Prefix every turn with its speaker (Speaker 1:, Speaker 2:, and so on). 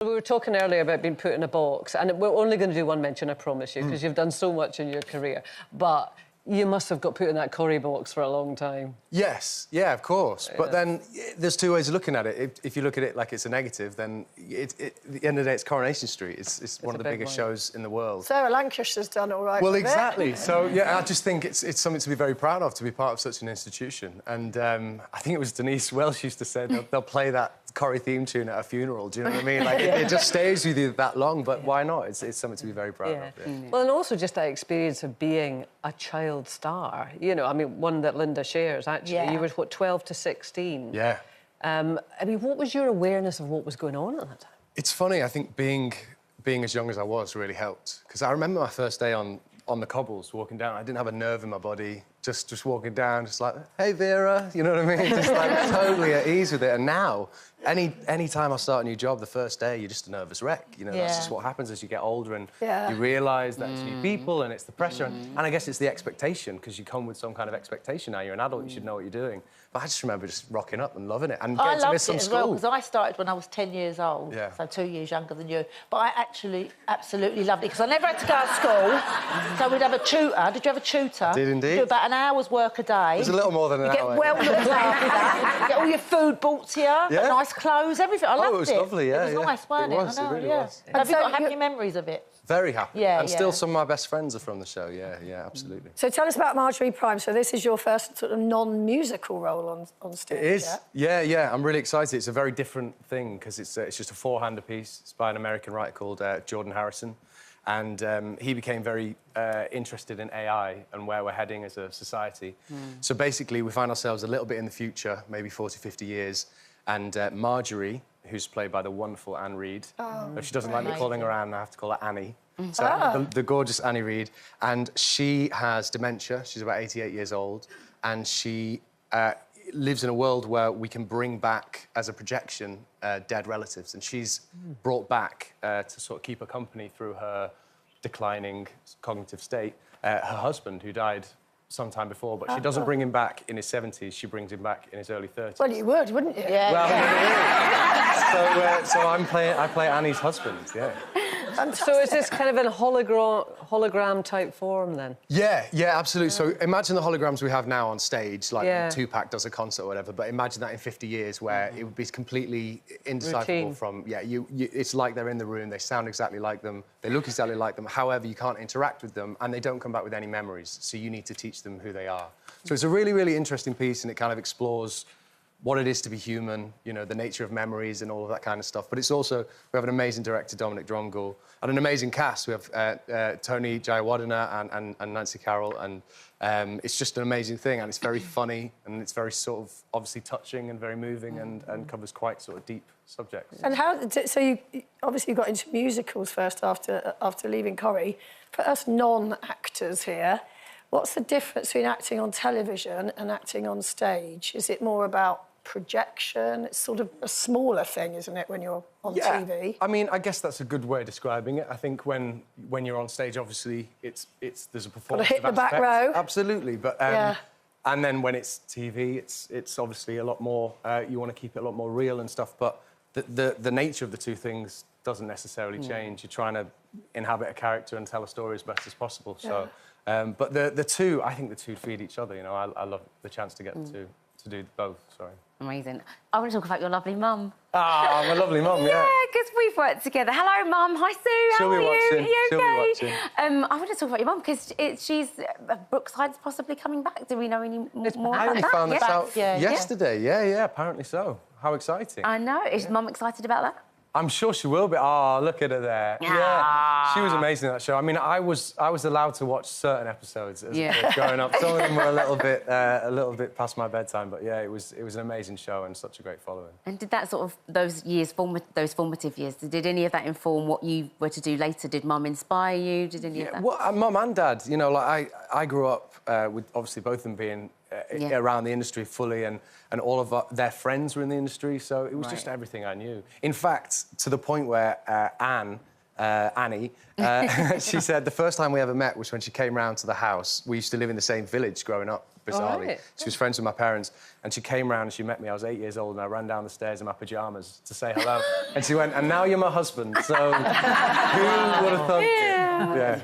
Speaker 1: We were talking earlier about being put in a box, and we're only going to do one mention, I promise you, because you've done so much in your career. But you must have got put in that Corrie box for a long time.
Speaker 2: Yes, yeah, of course. Yeah. But then there's two ways of looking at it. If you look at it like it's a negative, then at the end of the day, it's Coronation Street. It's one of the biggest shows in the world.
Speaker 3: Sarah Lancashire's done all right.
Speaker 2: Well,
Speaker 3: with
Speaker 2: exactly.
Speaker 3: It.
Speaker 2: So, yeah, I just think it's something to be very proud of, to be part of such an institution. And I think it was Denise Welsh used to say they'll play that Corrie theme tune at a funeral. Do you know what I mean? Like, it just stays with you that long, but why not? It's something to be very proud of. Yeah.
Speaker 1: Well, and also just that experience of being a child star. You know, I mean, one that Linda shares, actually.
Speaker 3: Yeah.
Speaker 1: You were, what, 12 to 16?
Speaker 2: Yeah.
Speaker 1: I mean, what was your awareness of what was going on at that time?
Speaker 2: It's funny, I think being as young as I was really helped. Because I remember my first day on the cobbles, walking down. I didn't have a nerve in my body, just walking down, just like, hey, Vera, you know what I mean? Just, like, totally at ease with it. And now, any time I start a new job, the first day, you're just a nervous wreck. You know, that's just what happens as you get older and you realise that it's new people and it's the pressure. And I guess it's the expectation, because you come with some kind of expectation now. You're an adult, you should know what you're doing. But I just remember just rocking up and loving it and getting to miss some school.
Speaker 4: I loved it as well, because I started when I was 10 years old, so 2 years younger than you. But I actually absolutely loved it, because I never had to go to school, so we'd have a tutor. Did you have a tutor?
Speaker 2: Did indeed.
Speaker 4: Do about an hour's work a day.
Speaker 2: It was a little more than an hour.
Speaker 4: Get well looked after. You get all your food bought to you, nice clothes, everything. I loved it.
Speaker 2: It was lovely, yeah.
Speaker 4: It was nice, wasn't it?
Speaker 2: It was,
Speaker 4: I know,
Speaker 2: it really was.
Speaker 4: Have you got happy memories of it?
Speaker 2: Very happy.
Speaker 4: Yeah,
Speaker 2: and still some of my best friends are from the show, yeah, absolutely.
Speaker 3: So tell us about Marjorie Prime. So this is your first sort of non-musical role on stage,
Speaker 2: It is, yeah, I'm really excited. It's a very different thing, because it's just a four-hander piece. It's by an American writer called Jordan Harrison. And he became very interested in AI and where we're heading as a society. So basically, we find ourselves a little bit in the future, maybe 40, 50 years, and Marjorie, who's played by the wonderful Anne Reid. If she doesn't like me calling her Anne, I have to call her Annie. So the gorgeous Annie Reid. And she has dementia. She's about 88 years old. And she lives in a world where we can bring back, as a projection, dead relatives. And she's brought back, to sort of keep her company through her declining cognitive state, her husband, who died sometime before, but she doesn't bring him back in his 70s, she brings him back in his early 30s.
Speaker 3: Well, you would, wouldn't you?
Speaker 4: Yeah.
Speaker 2: Well, so I play Annie's husband, yeah.
Speaker 3: Fantastic.
Speaker 1: So is this kind of in hologram-type form, then?
Speaker 2: Yeah, absolutely. So imagine the holograms we have now on stage, like when Tupac does a concert or whatever, but imagine that in 50 years where it would be completely indecipherable from... Yeah, it's like they're in the room, they sound exactly like them, they look exactly like them, however, you can't interact with them, and they don't come back with any memories, so you need to teach them who they are. So it's a really, really interesting piece, and it kind of explores what it is to be human, you know, the nature of memories and all of that kind of stuff. But it's also, we have an amazing director, Dominic Dromgoole, and an amazing cast. We have Tony Jayawadena and Nancy Carroll, and it's just an amazing thing, and it's very funny, and it's very sort of obviously touching and very moving, and covers quite sort of deep subjects.
Speaker 3: And so you obviously got into musicals first after leaving Corrie. For us non-actors here, what's the difference between acting on television and acting on stage? Is it more about projection? It's sort of a smaller thing, isn't it, when you're on TV?
Speaker 2: I mean, I guess that's a good way of describing it. I think when you're on stage, obviously, there's a performance.
Speaker 3: Got to hit the back row.
Speaker 2: Absolutely, but and then when it's TV, it's obviously a lot more. You want to keep it a lot more real and stuff. But the nature of the two things doesn't necessarily change. You're trying to inhabit a character and tell a story as best as possible. So. But the two, I think the two feed each other, you know. I love the chance to get to do both, sorry.
Speaker 5: Amazing. I want to talk about your lovely mum.
Speaker 2: Ah, my lovely mum, yeah.
Speaker 5: Yeah, because we've worked together. Hello, Mum. Hi, Sue. How are you? Are you okay?
Speaker 2: She'll be watching.
Speaker 5: I want to talk about your mum, because she's... Brookside's possibly coming back. Do we know any more
Speaker 2: I
Speaker 5: about
Speaker 2: only
Speaker 5: that?
Speaker 2: found this out yesterday. Yeah, apparently so. How exciting.
Speaker 5: I know. Is Mum excited about that?
Speaker 2: I'm sure she will be. Oh, look at her there. Yeah, she was amazing in that show. I mean, I was allowed to watch certain episodes as a kid growing up. Some of them were a little bit past my bedtime, but yeah, it was an amazing show and such a great following.
Speaker 5: And did that sort of those formative years, did any of that inform what you were to do later? Did Mum inspire you? Did any of that?
Speaker 2: Well, Mum and Dad, you know, like I grew up with obviously both of them being around the industry fully, and all of their friends were in the industry, so it was just everything I knew. In fact, to the point where Anne Annie, she said the first time we ever met was when she came round to the house. We used to live in the same village growing up, bizarrely.
Speaker 1: Right.
Speaker 2: She was friends with my parents, and she came round and she met me. I was 8 years old, and I ran down the stairs in my pyjamas to say hello. And she went, and now you're my husband. So who would have thought? Yeah.